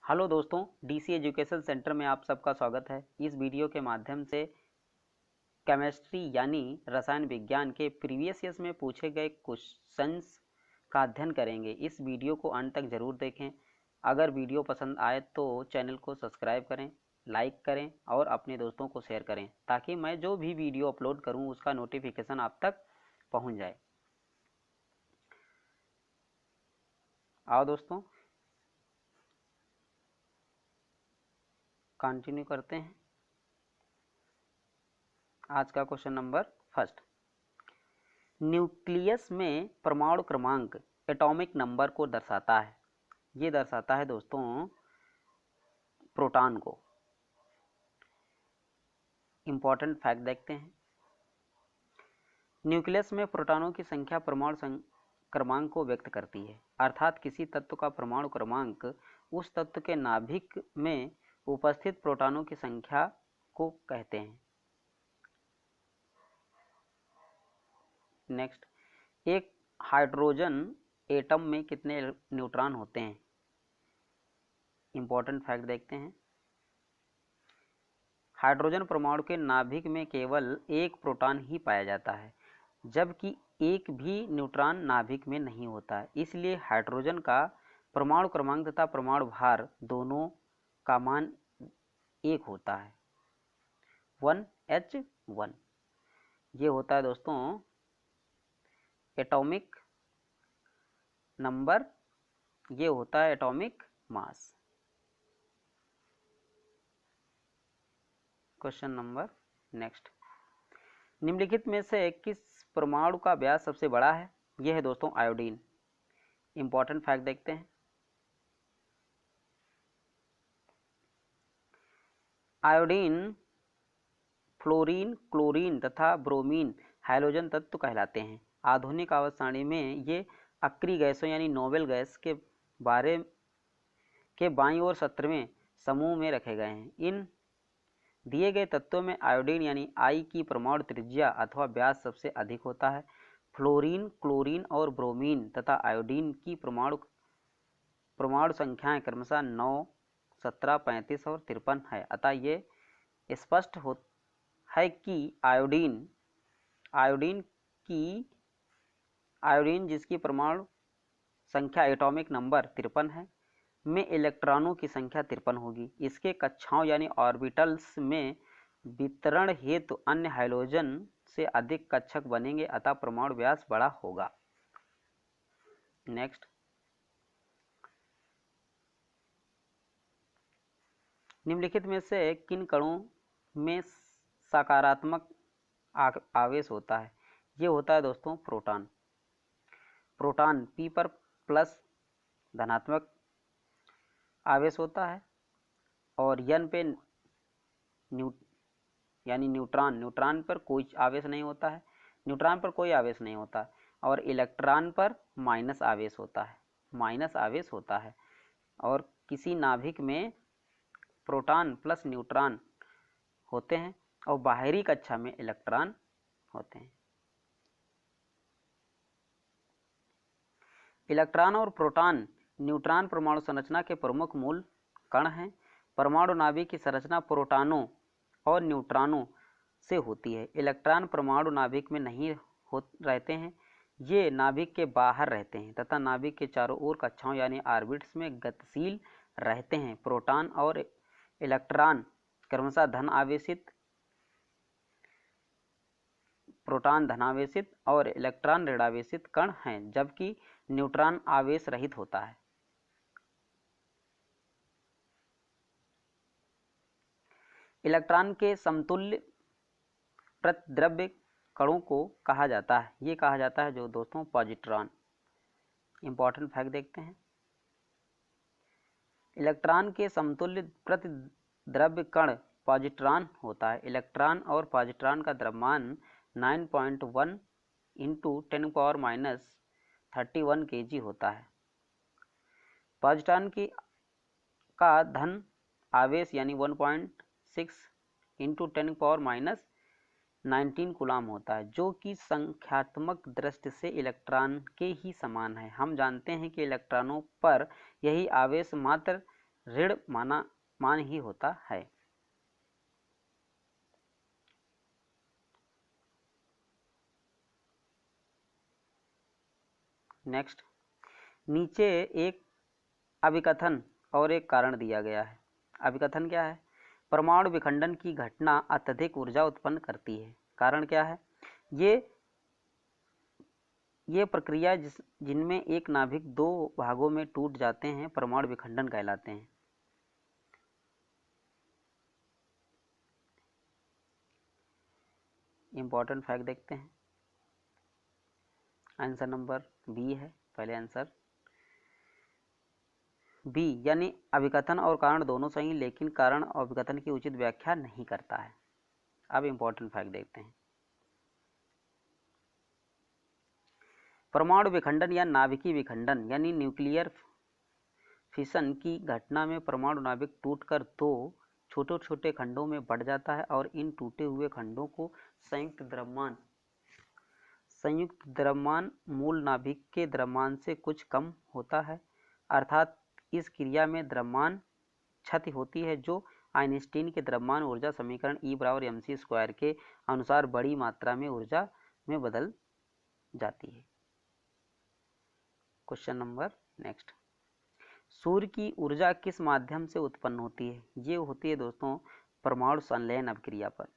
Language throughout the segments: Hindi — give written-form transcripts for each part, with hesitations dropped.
हेलो दोस्तों, डीसी एजुकेशन सेंटर में आप सबका स्वागत है। इस वीडियो के माध्यम से केमिस्ट्री यानी रसायन विज्ञान के प्रीवियस ईयर्स में पूछे गए क्वेश्चंस का अध्ययन करेंगे। इस वीडियो को अंत तक ज़रूर देखें। अगर वीडियो पसंद आए तो चैनल को सब्सक्राइब करें, लाइक करें और अपने दोस्तों को शेयर करें ताकि मैं जो भी वीडियो अपलोड करूं उसका नोटिफिकेशन आप तक पहुंच जाए। आओ दोस्तों, कंटिन्यू करते हैं। आज का क्वेश्चन नंबर फर्स्ट, न्यूक्लियस में परमाणु क्रमांक एटॉमिक नंबर को दर्शाता है। ये दर्शाता है दोस्तों प्रोटॉन को। इंपॉर्टेंट फैक्ट देखते हैं। न्यूक्लियस में प्रोटॉनों की संख्या परमाणु क्रमांक को व्यक्त करती है, अर्थात किसी तत्व का परमाणु क्रमांक उस तत्व के नाभिक में उपस्थित प्रोटॉनों की संख्या को कहते हैं। नेक्स्ट, एक हाइड्रोजन एटम में कितने न्यूट्रॉन होते हैं? इंपॉर्टेंट फैक्ट देखते हैं। हाइड्रोजन परमाणु के नाभिक में केवल एक प्रोटॉन ही पाया जाता है, जबकि एक भी न्यूट्रॉन नाभिक में नहीं होता है। इसलिए हाइड्रोजन का परमाणु क्रमांक तथा परमाणु भार दोनों का मान एक होता है, 1H1। ये होता है दोस्तों एटॉमिक नंबर, ये होता है atomic mass. Question number next, निम्नलिखित में से किस परमाणु का व्यास सबसे बड़ा है? यह है दोस्तों आयोडीन। इंपॉर्टेंट फैक्ट देखते हैं। आयोडीन फ्लोरीन, क्लोरीन तथा ब्रोमीन हाइड्रोजन तत्व कहलाते हैं। आधुनिक आवर्त सारणी में ये अक्रिय गैसों यानी नोबेल गैस के बारे के बाईं ओर 17वें समूह में रखे गए हैं। इन दिए गए तत्वों में आयोडीन यानी आई की परमाणु त्रिज्या अथवा व्यास सबसे अधिक होता है। फ्लोरीन, क्लोरीन और ब्रोमीन तथा आयोडीन की परमाणु संख्याएं क्रमशः 9, 17, 35 और 53 है। अतः ये स्पष्ट है कि आयोडीन जिसकी परमाणु संख्या एटॉमिक नंबर 53 है में इलेक्ट्रॉनों की संख्या 53 होगी। इसके कक्षाओं यानी ऑर्बिटल्स में वितरण हेतु अन्य हाइड्रोजन से अधिक कक्षक बनेंगे, अतः परमाणु व्यास बड़ा होगा। नेक्स्ट, निम्नलिखित में से किन कणों में सकारात्मक आवेश होता है? ये होता है दोस्तों प्रोटॉन। प्रोटॉन P पर प्लस धनात्मक आवेश होता है और N पे यानी न्यूट्रॉन पर कोई आवेश नहीं होता है, न्यूट्रॉन पर कोई आवेश नहीं होता है, और इलेक्ट्रॉन पर माइनस आवेश होता है। और किसी नाभिक में प्रोटॉन प्लस न्यूट्रॉन होते हैं और बाहरी कक्षा में इलेक्ट्रॉन होते हैं। इलेक्ट्रॉन और प्रोटॉन न्यूट्रॉन परमाणु संरचना के प्रमुख मूल कण हैं। परमाणु नाभिक की संरचना प्रोटॉनों और न्यूट्रॉनों से होती है। इलेक्ट्रॉन परमाणु नाभिक में नहीं रहते हैं, ये नाभिक के बाहर रहते हैं तथा नाभिक के चारों ओर कक्षाओं यानी ऑर्बिट्स में गतिशील रहते हैं। प्रोटॉन और इलेक्ट्रॉन क्रमशः प्रोटॉन धनावेशित और इलेक्ट्रॉन ऋणावेशित कण हैं, जबकि न्यूट्रॉन आवेश रहित होता है। इलेक्ट्रॉन के समतुल्य प्रतिद्रव्य कणों को कहा जाता है, ये कहा जाता है जो दोस्तों पॉजिट्रॉन। इंपॉर्टेंट फैक्ट देखते हैं। इलेक्ट्रॉन के समतुल्य प्रतिद्रव्य कण पॉजिट्रॉन होता है। इलेक्ट्रॉन और पॉजिट्रॉन का द्रव्यमान 9.1 इंटू 10⁻³ kg होता है। पॉजिट्रॉन का धन आवेश यानी 1.6 इंटू 10⁻19 कूलाम होता है, जो कि संख्यात्मक दृष्टि से इलेक्ट्रॉन के ही समान है। हम जानते हैं कि इलेक्ट्रॉनों पर यही आवेश मात्र ऋण मान ही होता है। नेक्स्ट, नीचे एक अभिकथन और एक कारण दिया गया है। अभिकथन क्या है? परमाणु विखंडन की घटना अत्यधिक ऊर्जा उत्पन्न करती है। कारण क्या है? ये प्रक्रिया जिनमें एक नाभिक दो भागों में टूट जाते हैं परमाणु विखंडन कहलाते हैं। इंपॉर्टेंट फैक्ट देखते हैं। आंसर नंबर बी है पहले आंसर बी, यानी अभिकथन और कारण दोनों सही, लेकिन कारण और अभिकथन की उचित व्याख्या नहीं करता है। अब इंपॉर्टेंट फैक्ट देखते हैं। परमाणु विखंडन या नाभिकीय विखंडन यानी न्यूक्लियर फिशन की घटना में परमाणु नाभिक टूटकर दो छोटे छोटे खंडों में बढ़ जाता है और इन टूटे हुए खंडों को संयुक्त द्रव्यमान मूल नाभिक के द्रव्यमान से कुछ कम होता है। अर्थात इस क्रिया में द्रव्यमान क्षति होती है जो आइंस्टीन के द्रव्यमान ऊर्जा समीकरण E=mc² के अनुसार बड़ी मात्रा में ऊर्जा में बदल जाती है। क्वेश्चन नंबर नेक्स्ट, सूर्य की ऊर्जा किस माध्यम से उत्पन्न होती है? ये होती है दोस्तों परमाणु संलयन अभिक्रिया पर।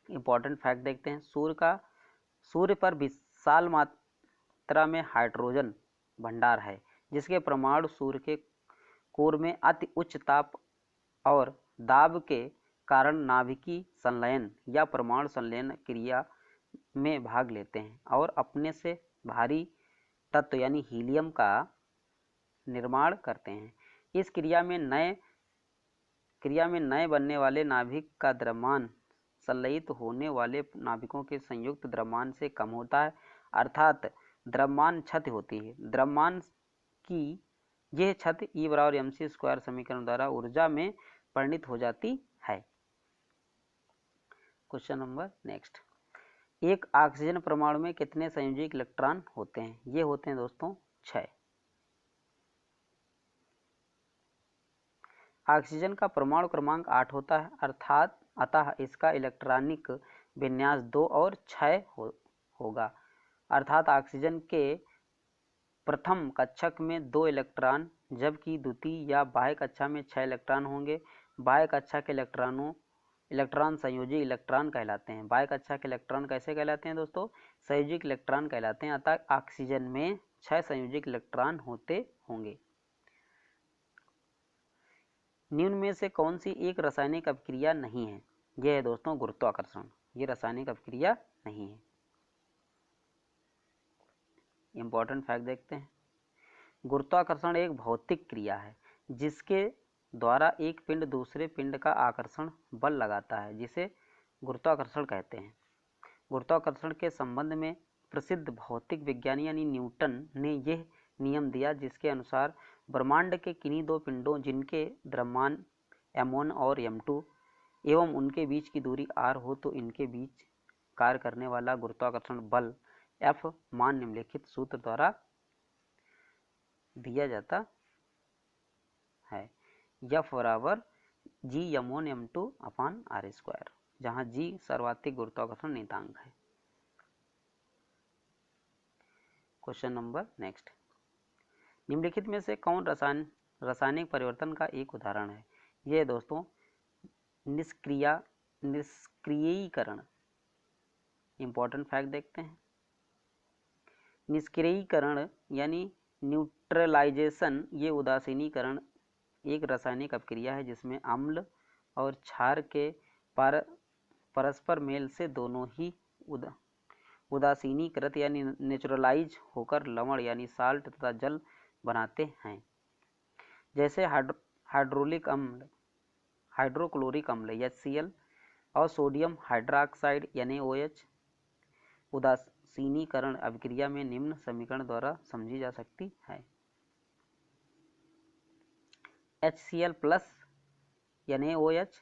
इंपॉर्टेंट फैक्ट देखते हैं। सूर्य पर विशाल मात्रा में हाइड्रोजन भंडार है जिसके परमाणु सूर्य के कोर में अति उच्च ताप और दाब के कारण नाभिकीय संलयन या परमाणु संलयन क्रिया में भाग लेते हैं और अपने से भारी तत्व यानी हीलियम का निर्माण करते हैं। इस क्रिया में नए बनने वाले नाभिक का द्रव्यमान संलयित होने वाले नाभिकों के संयुक्त द्रव्यमान से कम होता है, अर्थात द्रव्यमान क्षति होती है। द्रव्यमान की यह क्षति E=mc² समीकरण द्वारा ऊर्जा में परिणित हो जाती है। क्वेश्चन नंबर नेक्स्ट, एक ऑक्सीजन परमाणु में कितने संयोजित इलेक्ट्रॉन होते हैं? ये होते हैं दोस्तों 6। ऑक्सीजन का परमाणु क्रमांक 8 होता है, अतः इसका इलेक्ट्रॉनिक विन्यास 2 और 6 होगा। अर्थात ऑक्सीजन के प्रथम कक्षक में 2 इलेक्ट्रॉन जबकि द्वितीय या बाह्य कक्षा में 6 इलेक्ट्रॉन होंगे। बाह्य कक्षा के इलेक्ट्रॉन संयोजी इलेक्ट्रॉन कहलाते हैं। बाह्य कक्षा के इलेक्ट्रॉन कैसे कहलाते हैं दोस्तों? संयोजिक इलेक्ट्रॉन कहलाते हैं। अतः ऑक्सीजन में 6 संयोजिक इलेक्ट्रॉन होते होंगे। निम्न में से कौन सी एक रासायनिक अभिक्रिया नहीं है? यह है दोस्तों गुरुत्वाकर्षण। ये रासायनिक अभिक्रिया नहीं है। इंपॉर्टेंट फैक्ट देखते हैं। गुरुत्वाकर्षण एक भौतिक क्रिया है जिसके द्वारा एक पिंड दूसरे पिंड का आकर्षण बल लगाता है, जिसे गुरुत्वाकर्षण कहते हैं। गुरुत्वाकर्षण के संबंध में प्रसिद्ध भौतिक विज्ञानी यानी न्यूटन ने यह नियम दिया जिसके अनुसार ब्रह्मांड के किन्हीं दो पिंडों जिनके द्रव्यमान m1 और m2 एवं उनके बीच की दूरी r हो तो इनके बीच कार्य करने वाला गुरुत्वाकर्षण बल F मान निम्नलिखित सूत्र द्वारा दिया जाता है। F=G(m1m2)/r², जहाँ G सर्वाधिक गुरुत्वाकर्षण नियतांक है। क्वेश्चन नंबर नेक्स्ट, निम्नलिखित में से कौन रासायनिक परिवर्तन का एक उदाहरण है? यह दोस्तों निष्क्रियीकरण। इंपॉर्टेंट फैक्ट देखते हैं। निष्क्रियीकरण यानी न्यूट्रलाइजेशन, ये उदासीनीकरण एक रासायनिक अभिक्रिया है जिसमें अम्ल और क्षार के परस्पर मेल से दोनों ही उदासीनीकृत यानी नेचुरलाइज होकर लवण यानी साल्ट तथा जल बनाते हैं। जैसे हाइड्रोक्लोरिक अम्ल HCl और सोडियम हाइड्रॉक्साइड NaOH। उदासीनीकरण अभिक्रिया में निम्न समीकरण द्वारा समझी जा सकती है। HCl plus NaOH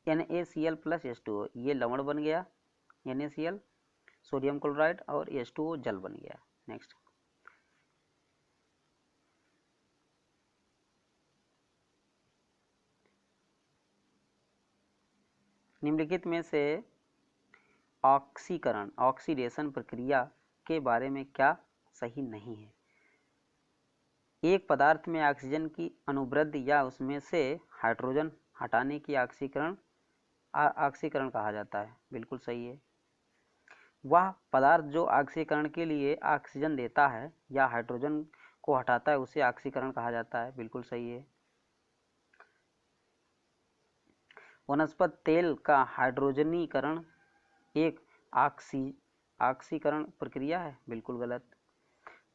NaCl plus H2O, ये लवण बन गया NaCl, सोडियम क्लोराइड, और H2O जल बन गया। नेक्स्ट, निम्नलिखित में से ऑक्सीकरण ऑक्सीडेशन प्रक्रिया के बारे में क्या सही नहीं है? एक पदार्थ में ऑक्सीजन की अनुवृद्धि या उसमें से हाइड्रोजन हटाने की ऑक्सीकरण कहा जाता है। बिल्कुल सही है। वह पदार्थ जो ऑक्सीकरण के लिए ऑक्सीजन देता है या हाइड्रोजन को हटाता है उसे ऑक्सीकरण कहा जाता है। बिल्कुल सही है। वनस्पति तेल का हाइड्रोजनीकरण एक ऑक्सीकरण प्रक्रिया है। बिल्कुल गलत।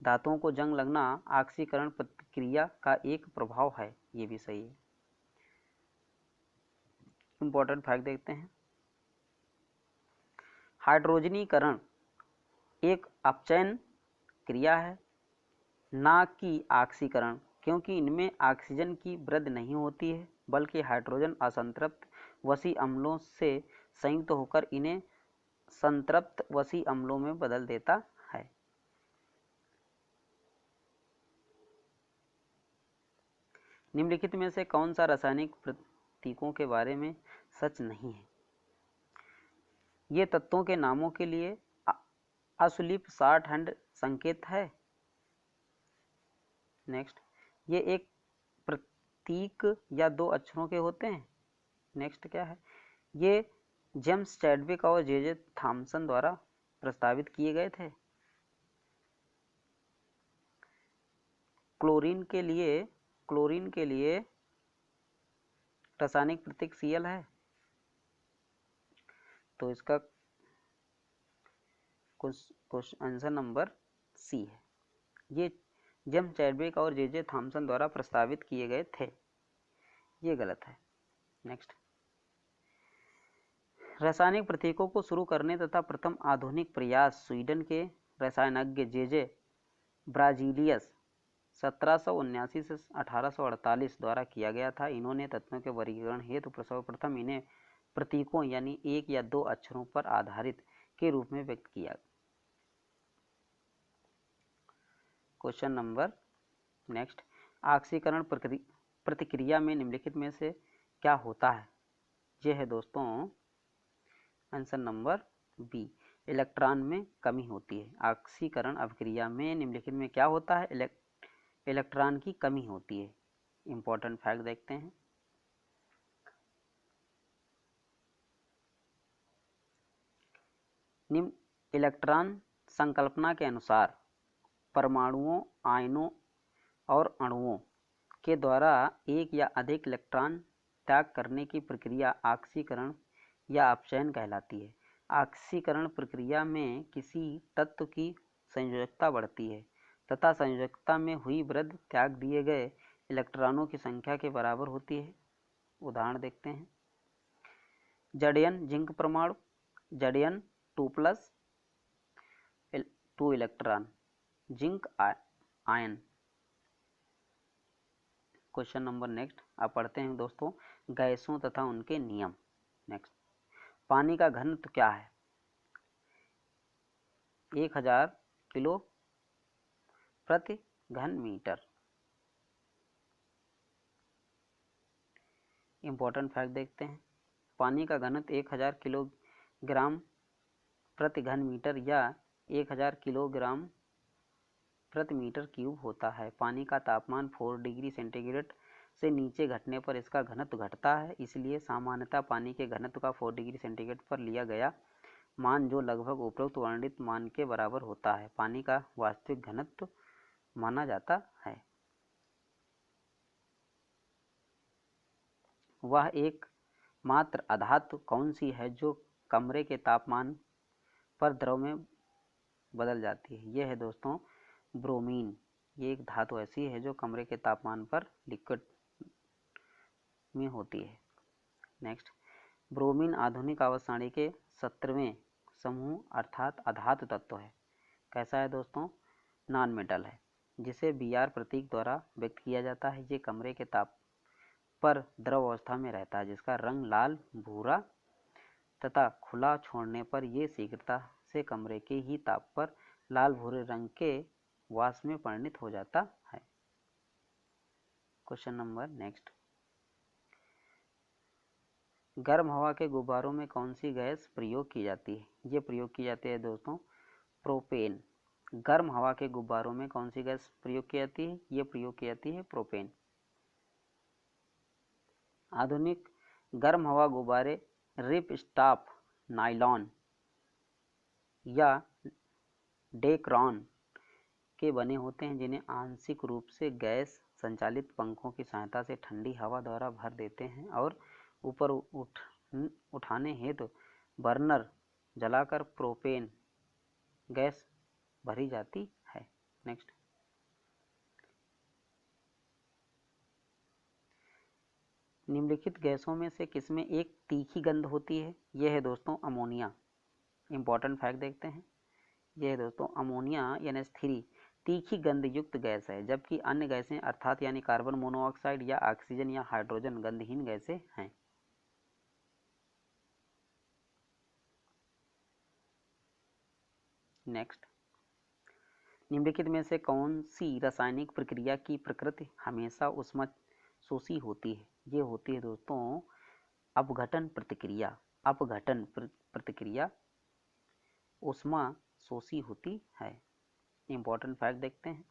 धातुओं को जंग लगना ऑक्सीकरण प्रक्रिया का एक प्रभाव है। ये भी सही है। इंपॉर्टेंट फैक्ट देखते हैं। हाइड्रोजनीकरण एक अपचयन क्रिया है, ना कि ऑक्सीकरण, क्योंकि इनमें ऑक्सीजन की वृद्धि नहीं होती है बल्कि हाइड्रोजन असंतृप्त वसी अम्लों से संयुक्त होकर इन्हें संतृप्त वसी अम्लों में बदल देता है। निम्नलिखित में से कौन सा रासायनिक प्रतीकों के बारे में सच नहीं है? ये तत्वों के नामों के लिए अशुलिप शॉर्ट हैंड संकेत है। नेक्स्ट, ये एक प्रतीक या दो अक्षरों के होते हैं। नेक्स्ट क्या है? ये जेम्स चैडविक और जे थॉमसन द्वारा प्रस्तावित किए गए थे। क्लोरीन के लिए रासायनिक प्रतीक Cl है, तो इसका आंसर नंबर सी है। ये जेम्स चैडविक और जे थॉमसन द्वारा प्रस्तावित किए गए थे। ये गलत है। नेक्स्ट, रासायनिक प्रतीकों को शुरू करने तथा प्रथम आधुनिक प्रयास स्वीडन के रसायनज्ञ जे ब्राजीलियस 1779 से 1848 द्वारा किया गया था। इन्होंने तत्वों के वर्गीकरण हेतु सर्वप्रथम इन्हें प्रतीकों यानी एक या दो अक्षरों पर आधारित के रूप में व्यक्त किया। क्वेश्चन नंबर नेक्स्ट, ऑक्सीकरण प्रतिक्रिया में निम्नलिखित में से क्या होता है? यह है दोस्तों आंसर नंबर बी, इलेक्ट्रॉन में कमी होती है। ऑक्सीकरण अभिक्रिया में निम्नलिखित में क्या होता है? इलेक्ट्रॉन की कमी होती है। इंपॉर्टेंट फैक्ट देखते हैं। निम्न इलेक्ट्रॉन संकल्पना के अनुसार परमाणुओं, आयनों और अणुओं के द्वारा एक या अधिक इलेक्ट्रॉन त्याग करने की प्रक्रिया ऑक्सीकरण या अपचयन कहलाती है। ऑक्सीकरण प्रक्रिया में किसी तत्व की संयोजकता बढ़ती है तथा संयोजकता में हुई वृद्धि त्याग दिए गए इलेक्ट्रॉनों की संख्या के बराबर होती है। उदाहरण देखते हैं। जड़यन जिंक परमाणु, जड़यन 2+ 2 electron, zinc ion. Question number next आप पढ़ते हैं दोस्तों, गैसों तथा उनके नियम। नेक्स्ट, पानी का घनत्व क्या है? 1000 किलो प्रति घन मीटर। इंपॉर्टेंट फैक्ट देखते हैं। पानी का घनत्व 1000 किलोग्राम प्रति घन मीटर या 1000 किलोग्राम प्रति मीटर क्यूब होता है। पानी का तापमान 4 डिग्री सेंटीग्रेड से नीचे घटने पर इसका घनत्व घटता है। इसलिए सामान्यतः पानी के घनत्व का 4 डिग्री सेंटीग्रेड पर लिया गया मान, जो लगभग उपरोक्त वर्णित मान के बराबर होता है, पानी का वास्तविक घनत्व माना जाता है। वह एक मात्र अधातु कौन सी है जो कमरे के तापमान पर द्रव में बदल जाती है? यह है दोस्तों ब्रोमीन। ये एक धातु ऐसी है जो कमरे के तापमान पर लिक्विड में होती है। नेक्स्ट, ब्रोमीन आधुनिक आवर्त सारणी के 17वें समूह अर्थात अधातु तत्व है। कैसा है दोस्तों? नॉन मेटल है, जिसे Br प्रतीक द्वारा व्यक्त किया जाता है। ये कमरे के ताप पर द्रव अवस्था में रहता है, जिसका रंग लाल भूरा तथा खुला छोड़ने पर ये शीघ्रता से कमरे के ही ताप पर लाल भूरे रंग के वाष्प में परिणत हो जाता है। क्वेश्चन नंबर नेक्स्ट, गर्म हवा के गुब्बारों में कौन सी गैस प्रयोग की जाती है? ये प्रयोग की जाती है दोस्तों प्रोपेन। गर्म हवा के गुब्बारों में कौन सी गैस प्रयोग की जाती है? ये प्रयोग की जाती है प्रोपेन। आधुनिक गर्म हवा गुब्बारे रिप स्टॉप नायलॉन या डेक्रॉन के बने होते हैं, जिन्हें आंशिक रूप से गैस संचालित पंखों की सहायता से ठंडी हवा द्वारा भर देते हैं और ऊपर उठाने हेतु बर्नर जलाकर प्रोपेन गैस भरी जाती है। नेक्स्ट, निम्नलिखित गैसों में से किसमें एक तीखी गंध होती है? यह है दोस्तों अमोनिया। इंपॉर्टेंट फैक्ट देखते हैं। यह है दोस्तों अमोनिया NH3 तीखी गंध युक्त गैस है, जबकि अन्य गैसें अर्थात यानी कार्बन मोनोऑक्साइड या ऑक्सीजन या हाइड्रोजन गंधहीन गैसें हैं। नेक्स्ट, निम्नलिखित में से कौन सी रासायनिक प्रक्रिया की प्रकृति हमेशा ऊष्माशोषी होती है? ये होती है दोस्तों अपघटन प्रतिक्रिया। अपघटन प्रतिक्रिया ऊष्माशोषी होती है। इंपॉर्टेंट फैक्ट देखते हैं।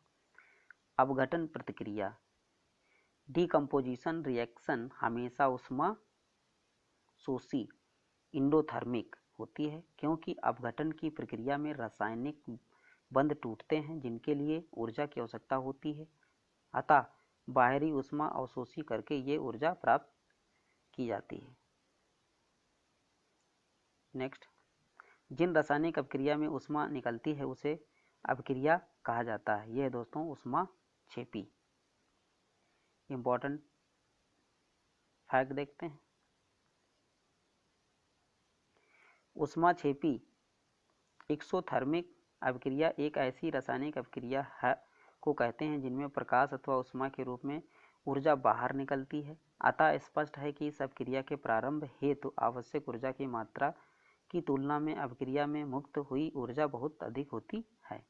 अपघटन प्रतिक्रिया डीकम्पोजिशन रिएक्शन हमेशा ऊष्माशोषी इंडोथर्मिक होती है, क्योंकि अपघटन की प्रक्रिया में रासायनिक बंध टूटते हैं जिनके लिए ऊर्जा की आवश्यकता होती है, अतः बाहरी ऊष्मा अवशोषी करके ये ऊर्जा प्राप्त की जाती है। नेक्स्ट, जिन रासायनिक अपक्रिया में ऊष्मा निकलती है उसे अपक्रिया कहा जाता है। यह दोस्तों ऊष्माक्षेपी। इंपॉर्टेंट फैक्ट देखते हैं। ऊष्माक्षेपी एक्सोथर्मिक अपक्रिया एक ऐसी रासायनिक अपक्रिया है को कहते हैं जिनमें प्रकाश अथवा ऊष्मा के रूप में ऊर्जा बाहर निकलती है। अतः स्पष्ट है कि इस अपक्रिया के प्रारंभ हेतु आवश्यक ऊर्जा की मात्रा की तुलना में अपक्रिया में मुक्त हुई ऊर्जा बहुत अधिक होती है।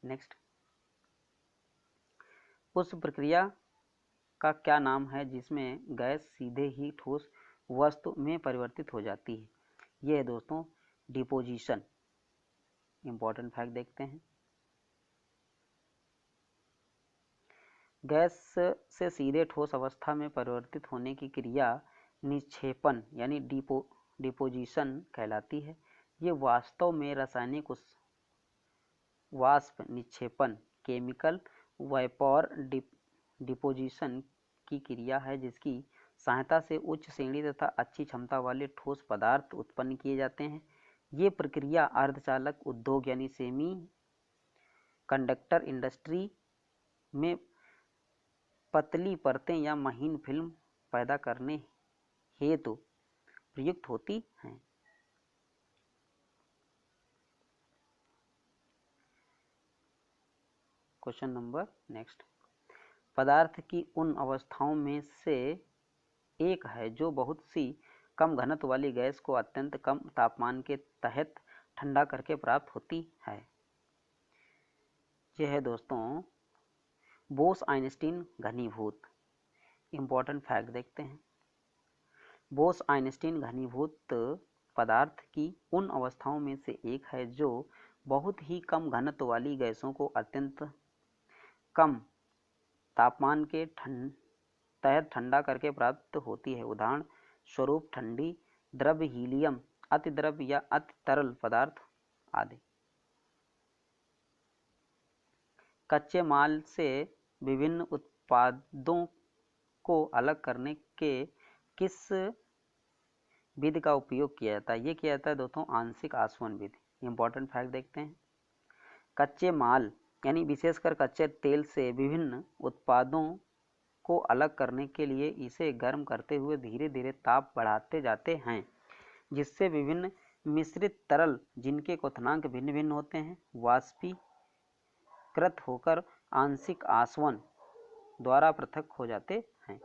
नेक्स्ट, उस प्रक्रिया का क्या नाम है जिसमें गैस सीधे ही ठोस वस्तु में परिवर्तित हो जाती है? यह है दोस्तों डिपोजिशन। इंपॉर्टेंट फैक्ट देखते हैं। गैस से सीधे ठोस अवस्था में परिवर्तित होने की क्रिया निक्षेपण यानी डिपोजिशन कहलाती है। ये वास्तव में रासायनिक वाष्प निक्षेपण केमिकल वेपर डिपोजिशन की क्रिया है, जिसकी सहायता से उच्च श्रेणी तथा अच्छी क्षमता वाले ठोस पदार्थ उत्पन्न किए जाते हैं। ये प्रक्रिया अर्धचालक उद्योग यानी सेमी कंडक्टर इंडस्ट्री में पतली परतें या महीन फिल्म पैदा करने हेतु प्रयुक्त होती हैं। क्वेश्चन नंबर नेक्स्ट, पदार्थ की उन अवस्थाओं में से एक है जो बहुत सी कम घनत्व वाली गैस को अत्यंत कम तापमान के तहत ठंडा करके प्राप्त होती है। यह है दोस्तों बोस-आइंस्टीन घनीभूत। इंपॉर्टेंट फैक्ट देखते हैं। बोस-आइंस्टीन घनीभूत पदार्थ की उन अवस्थाओं में से एक है जो बहुत ही कम घनत्व वाली गैसों को अत्यंत कम तापमान के तहत ठंडा करके प्राप्त होती है। उदाहरण स्वरूप ठंडी द्रव्य हीलियम, अति द्रव्य या अति तरल पदार्थ आदि। कच्चे माल से विभिन्न उत्पादों को अलग करने के किस विधि का उपयोग किया जाता है? ये किया जाता है दोस्तों आंशिक आसवन विधि। इंपॉर्टेंट फैक्ट देखते हैं। कच्चे माल यानी विशेषकर कच्चे तेल से विभिन्न उत्पादों को अलग करने के लिए इसे गर्म करते हुए धीरे धीरे ताप बढ़ाते जाते हैं, जिससे विभिन्न मिश्रित तरल जिनके क्वथनांक भिन्न भिन्न होते हैं वाष्पीकृत होकर आंशिक आसवन द्वारा पृथक हो जाते हैं।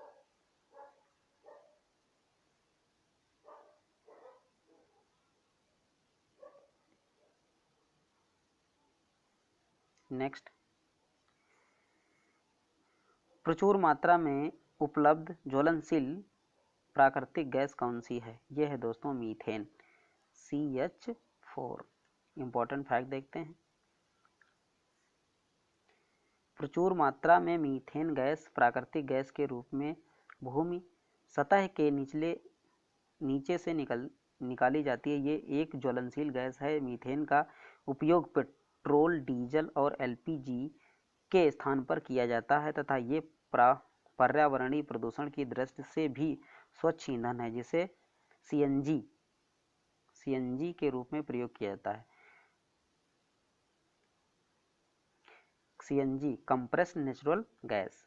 नेक्स्ट, प्रचुर मात्रा में उपलब्ध ज्वलनशील प्राकृतिक गैस कौन सी है? ये है दोस्तों मीथेन, CH4। इंपॉर्टेंट फैक्ट देखते हैं। प्रचुर मात्रा में मीथेन गैस प्राकृतिक गैस के रूप में भूमि सतह के नीचे से निकाली जाती है। ये एक ज्वलनशील गैस है। मीथेन का उपयोग पेट्रोल, डीजल और LPG के स्थान पर किया जाता है तथा ये पर्यावरणीय प्रदूषण की दृष्टि से भी स्वच्छ ईंधन है, जिसे CNG के रूप में प्रयोग किया जाता है। CNG compressed natural gas,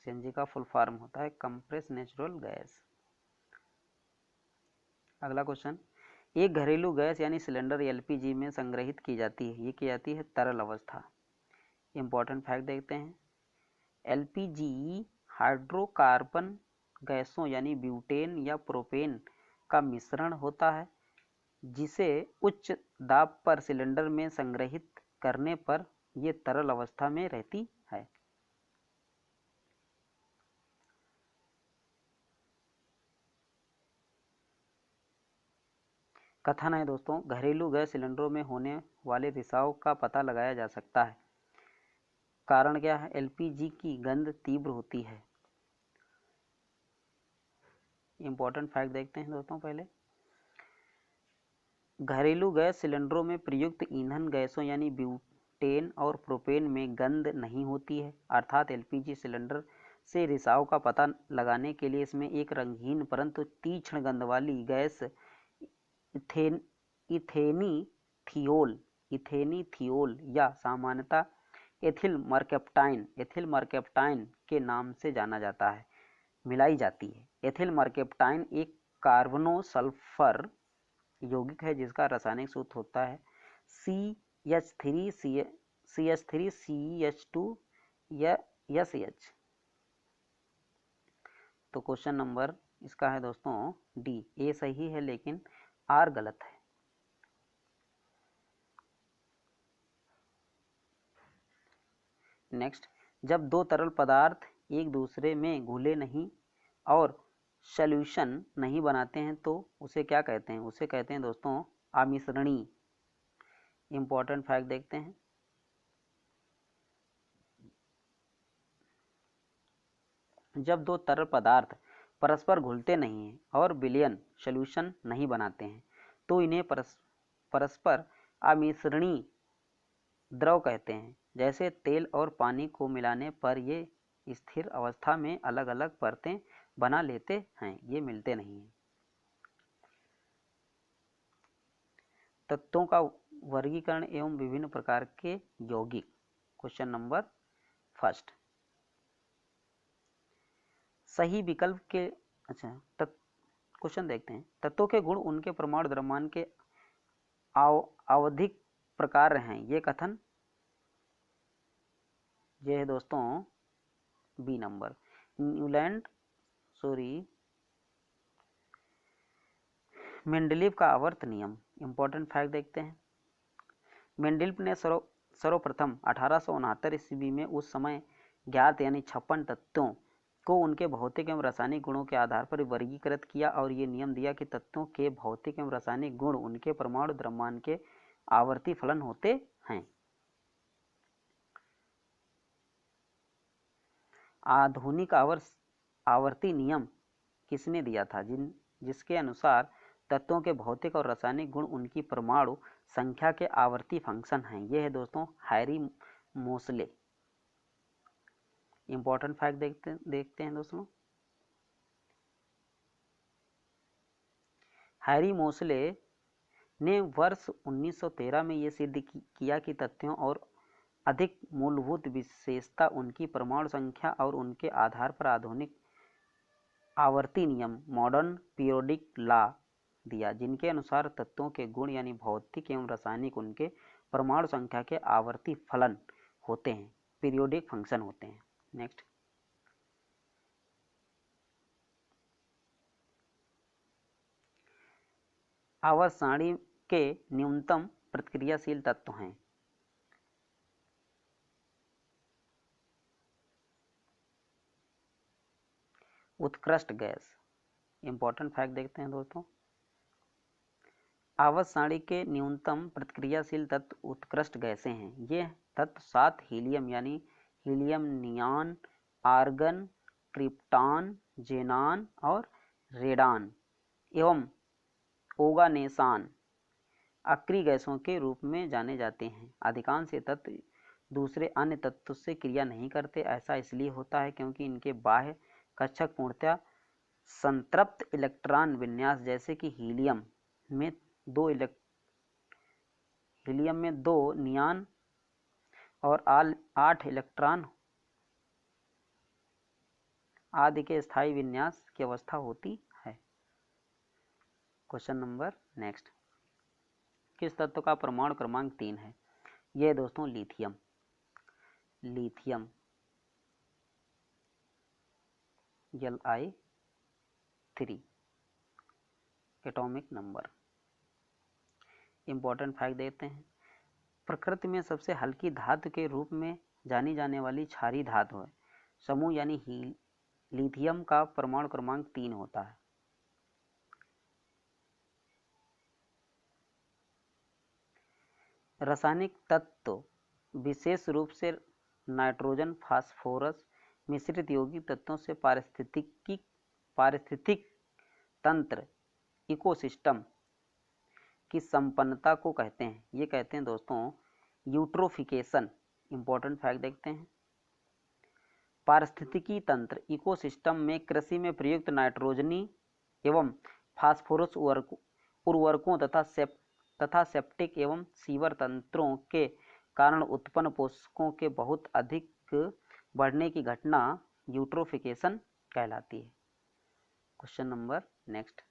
CNG का फुल फॉर्म होता है कंप्रेस्ड नेचुरल गैस। अगला क्वेश्चन, एक घरेलू गैस यानी सिलेंडर LPG में संग्रहित की जाती है। ये की जाती है तरल अवस्था। इंपॉर्टेंट फैक्ट देखते हैं। LPG हाइड्रोकार्बन गैसों यानी ब्यूटेन या प्रोपेन का मिश्रण होता है, जिसे उच्च दाब पर सिलेंडर में संग्रहित करने पर ये तरल अवस्था में रहती है। कथन है दोस्तों, घरेलू गैस सिलेंडरों में होने वाले रिसाव का पता लगाया जा सकता है। कारण क्या है? LPG की गंध तीव्र होती है। इंपॉर्टेंट फैक्ट देखते हैं दोस्तों। पहले, घरेलू गैस सिलेंडरों में प्रयुक्त ईंधन गैसों यानी ब्यूटेन और प्रोपेन में गंध नहीं होती है, अर्थात LPG सिलेंडर से रिसाव का पता लगाने के लिए इसमें एक रंगीन परंतु तीक्ष्ण गंध वाली गैस इथेनीथियोल या सामान्यतः एथिल मर्केप्टाइन के नाम से जाना जाता है, मिलाई जाती है। एथिल मर्केप्टाइन एक कार्बोनो-सल्फर यौगिक है जिसका रासायनिक सूत्र होता है CH3CH2 या SH। तो क्वेश्चन नंबर इसका है दोस्तों D। A सही है लेकिन R गलत है। नेक्स्ट, जब दो तरल पदार्थ एक दूसरे में घुले नहीं और सॉल्यूशन नहीं बनाते हैं तो उसे क्या कहते हैं? उसे कहते हैं दोस्तों आमिश्रणी। इंपॉर्टेंट फैक्ट देखते हैं। जब दो तरल पदार्थ परस्पर घुलते नहीं हैं और विलयन सॉल्यूशन नहीं बनाते हैं तो इन्हें परस्पर आमिश्रणी द्रव कहते हैं। जैसे तेल और पानी को मिलाने पर ये स्थिर अवस्था में अलग अलग परतें बना लेते हैं, ये मिलते नहीं हैं। तत्वों का वर्गीकरण एवं विभिन्न प्रकार के यौगिक। क्वेश्चन नंबर फर्स्ट, सही विकल्प के क्वेश्चन देखते हैं। तत्वों के गुण उनके परमाणु द्रव्यमान के आवधिक प्रकार हैं। ये कथन ये है दोस्तों B नंबर। मेंडलीव का आवर्त नियम। इंपॉर्टेंट फैक्ट देखते हैं। मेंडलीव ने सर्वप्रथम 1869 ईस्वी में उस समय ज्ञात यानी 56 तत्वों को उनके भौतिक एवं रासायनिक गुणों के आधार पर वर्गीकृत किया और ये नियम दिया कि तत्वों के भौतिक एवं रासायनिक गुण उनके परमाणु द्रव्यमान के आवर्ती फलन होते हैं। आधुनिक आवर्ती नियम किसने दिया था? जिसके अनुसार तत्वों के भौतिक और रासायनिक गुण उनकी परमाणु संख्या के आवर्ती फंक्शन हैं। यह है दोस्तों हैरी मोसले। इंपॉर्टेंट फैक्ट देखते हैं दोस्तों। हैरी मोसले ने वर्ष 1913 में यह सिद्ध किया कि तत्वों और अधिक मूलभूत विशेषता उनकी परमाणु संख्या और उनके आधार पर आधुनिक आवर्ती नियम मॉडर्न पीरियोडिक लॉ दिया, जिनके अनुसार तत्वों के गुण यानी भौतिक एवं रासायनिक उनके परमाणु संख्या के आवर्ती फलन होते हैं, पीरियोडिक फंक्शन होते हैं। नेक्स्ट, आवर्त सारणी के न्यूनतम प्रतिक्रियाशील तत्व हैं। उत्कृष्ट गैस। इंपॉर्टेंट फैक्ट देखते हैं दोस्तों, आवर्त सारणी के न्यूनतम प्रतिक्रियाशील तत्व उत्कृष्ट गैसें हैं। ये तत्व 7 हीलियम यानी हीलियम, नियान, आर्गन, क्रिप्टॉन, जेनान और रेडान एवं ओगानेसान अक्रिय गैसों के रूप में जाने जाते हैं। अधिकांश ये तत्व दूसरे अन्य तत्वों से क्रिया नहीं करते। ऐसा इसलिए होता है क्योंकि इनके बाह्य कक्षक पूर्णतः संतृप्त इलेक्ट्रॉन विन्यास, जैसे कि हीलियम में 2 नियान और 8 इलेक्ट्रॉन आदि के स्थायी विन्यास की अवस्था होती है। क्वेश्चन नंबर नेक्स्ट, किस तत्व का परमाणु क्रमांक 3 है? यह दोस्तों lithium. Lithium Li3 atomic number. Important fact देते हैं, प्रकृति में सबसे हल्की धातु के रूप में जानी जाने वाली क्षारीय धातु है समूह यानी लिथियम का परमाणु क्रमांक 3 होता है। रासायनिक तत्व विशेष रूप से नाइट्रोजन, फास्फोरस मिश्रित यौगिक तत्वों से पारिस्थितिक तंत्र इकोसिस्टम की संपन्नता को कहते हैं। ये कहते हैं दोस्तों यूट्रोफिकेशन। इंपॉर्टेंट फैक्ट देखते हैं, पारिस्थितिकी तंत्र इकोसिस्टम में कृषि में प्रयुक्त नाइट्रोजनी एवं फास्फोरस उर्वरकों तथा सेप्टिक एवं सीवर तंत्रों के कारण उत्पन्न पोषकों के बहुत अधिक बढ़ने की घटना यूट्रोफिकेशन कहलाती है। क्वेश्चन नंबर नेक्स्ट,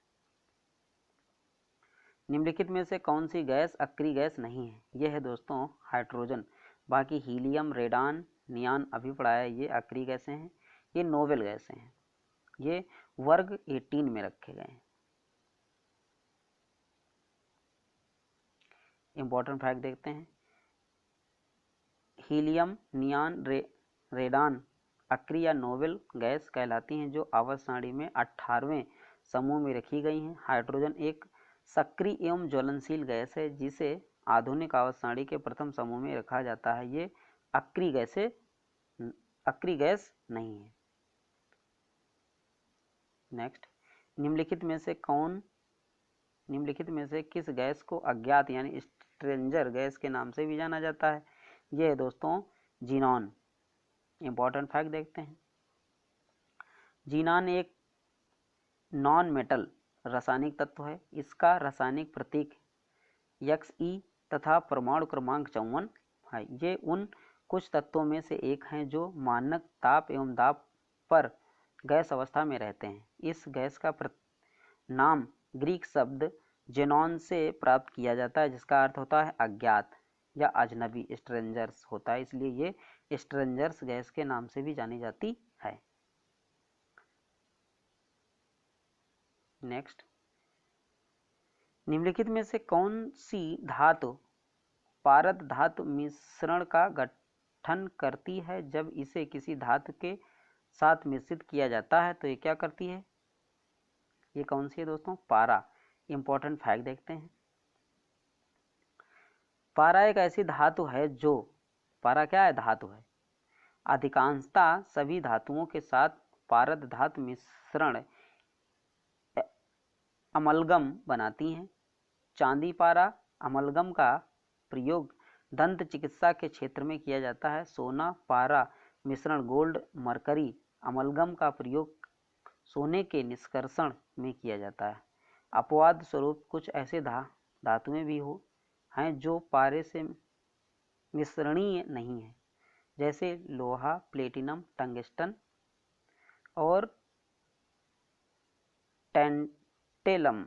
निम्नलिखित में से कौन सी गैस अक्रिय गैस नहीं है? यह है दोस्तों हाइड्रोजन। बाकी हीलियम, रेडान, नियान अभी पढ़ा है, ये अक्रिय गैसें हैं। ये नोबेल गैसें हैं, ये वर्ग 18 में रखे गए हैं। इंपॉर्टेंट फैक्ट देखते हैं, हीलियम, नियान, रेडान अक्रिय या नोबेल गैस कहलाती हैं जो आवर्त सारणी में 18वें समूह में रखी गई हैं। हाइड्रोजन एक सक्रिय एवं ज्वलनशील गैस है जिसे आधुनिक आवर्त सारणी के प्रथम समूह में रखा जाता है। ये अक्रिय गैस नहीं है। नेक्स्ट, निम्नलिखित में से किस गैस को अज्ञात यानी स्ट्रेंजर गैस के नाम से भी जाना जाता है? ये है दोस्तों जीनॉन। इंपॉर्टेंट फैक्ट देखते हैं, जीनॉन एक नॉन मेटल रासायनिक तत्व है। इसका रासायनिक प्रतीक Xe तथा परमाणु क्रमांक 54 है। ये उन कुछ तत्वों में से एक हैं जो मानक ताप एवं दाब पर गैस अवस्था में रहते हैं। इस गैस का नाम ग्रीक शब्द जेनॉन से प्राप्त किया जाता है जिसका अर्थ होता है अज्ञात या अजनबी, स्ट्रेंजर्स होता है, इसलिए ये स्ट्रेंजर्स गैस के नाम से भी जानी जाती है। नेक्स्ट, निम्नलिखित में से कौन सी धातु पारद धातु मिश्रण का गठन करती है? जब इसे किसी धातु के साथ मिश्रित किया जाता है तो ये क्या करती है? ये कौन सी है दोस्तों? पारा। इंपॉर्टेंट फैक्ट देखते हैं, पारा एक ऐसी धातु है जो, पारा क्या है? धातु है। अधिकांशतः सभी धातुओं के साथ पारद धातु मिश्रण अमलगम बनाती हैं। चांदी पारा अमलगम का प्रयोग दंत चिकित्सा के क्षेत्र में किया जाता है। सोना पारा मिश्रण गोल्ड मरकरी अमलगम का प्रयोग सोने के निष्कर्षण में किया जाता है। अपवाद स्वरूप कुछ ऐसे धातुएं भी हैं जो पारे से मिश्रणीय नहीं है, जैसे लोहा, प्लेटिनम, टंगस्टन और टेंटेलम।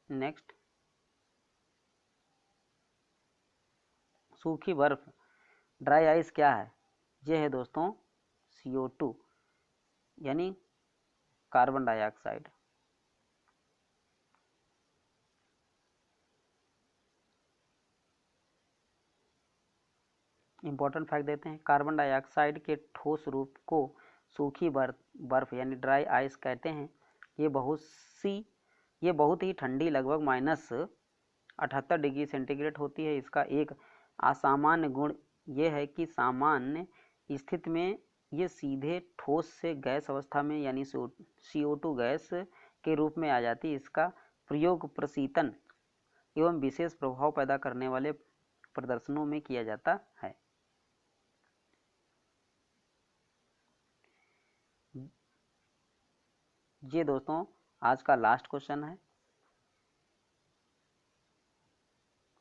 नेक्स्ट, सूखी बर्फ ड्राई आइस क्या है? यह है दोस्तों CO2 यानी कार्बन डाइऑक्साइड। इंपॉर्टेंट फैक्ट देते हैं, कार्बन डाइऑक्साइड के ठोस रूप को सूखी बर्फ यानी ड्राई आइस कहते हैं। ये बहुत ही ठंडी, लगभग -78 डिग्री सेंटीग्रेड होती है। इसका एक असामान्य गुण ये है कि सामान्य स्थिति में ये सीधे ठोस से गैस अवस्था में यानी CO2 गैस के रूप में आ जाती है। इसका प्रयोग प्रशीतन एवं विशेष प्रभाव पैदा करने वाले प्रदर्शनों में किया जाता है। ये दोस्तों आज का लास्ट क्वेश्चन है।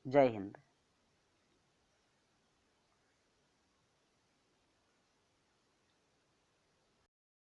जय हिंद।